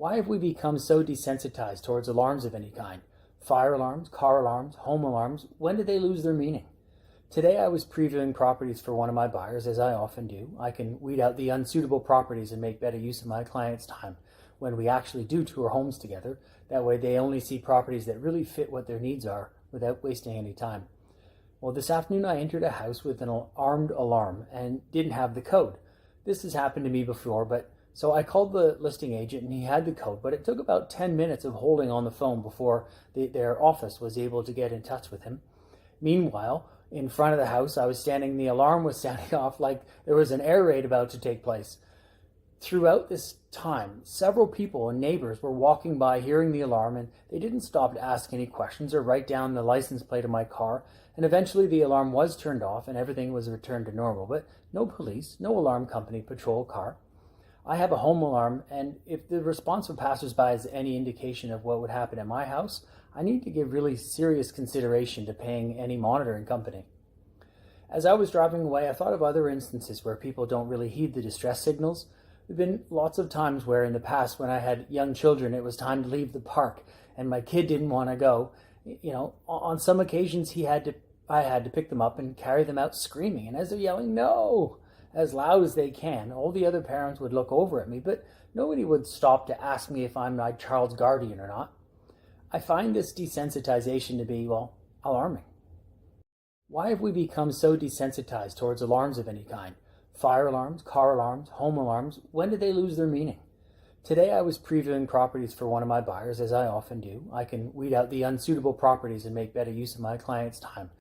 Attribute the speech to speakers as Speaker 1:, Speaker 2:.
Speaker 1: Why have we become so desensitized towards alarms of any kind? Fire alarms, car alarms, home alarms, when did they lose their meaning? Today I was previewing properties for one of my buyers, as I often do. I can weed out the unsuitable properties and make better use of my clients' time when we actually do tour homes together. That way they only see properties that really fit what their needs are without wasting any time. Well, this afternoon I entered a house with an armed alarm and didn't have the code. This has happened to me before, so I called the listing agent and he had the code, but it took about 10 minutes of holding on the phone before their office was able to get in touch with him. Meanwhile, in front of the house, the alarm was sounding off like there was an air raid about to take place. Throughout this time, several people and neighbors were walking by hearing the alarm, and they didn't stop to ask any questions or write down the license plate of my car. And eventually the alarm was turned off and everything was returned to normal, but no police, no alarm company patrol car. I have a home alarm, and if the response of passersby is any indication of what would happen at my house, I need to give really serious consideration to paying any monitoring company. As I was driving away, I thought of other instances where people don't really heed the distress signals. There have been lots of times where in the past when I had young children, it was time to leave the park and my kid didn't want to go. On some occasions I had to pick them up and carry them out screaming. And as they're yelling, "No!" as loud as they can, all the other parents would look over at me, but nobody would stop to ask me if I'm my child's guardian or not. I find this desensitization to be, alarming. Why have we become so desensitized towards alarms of any kind? Fire alarms, car alarms, home alarms, when did they lose their meaning? Today I was previewing properties for one of my buyers, as I often do. I can weed out the unsuitable properties and make better use of my clients' time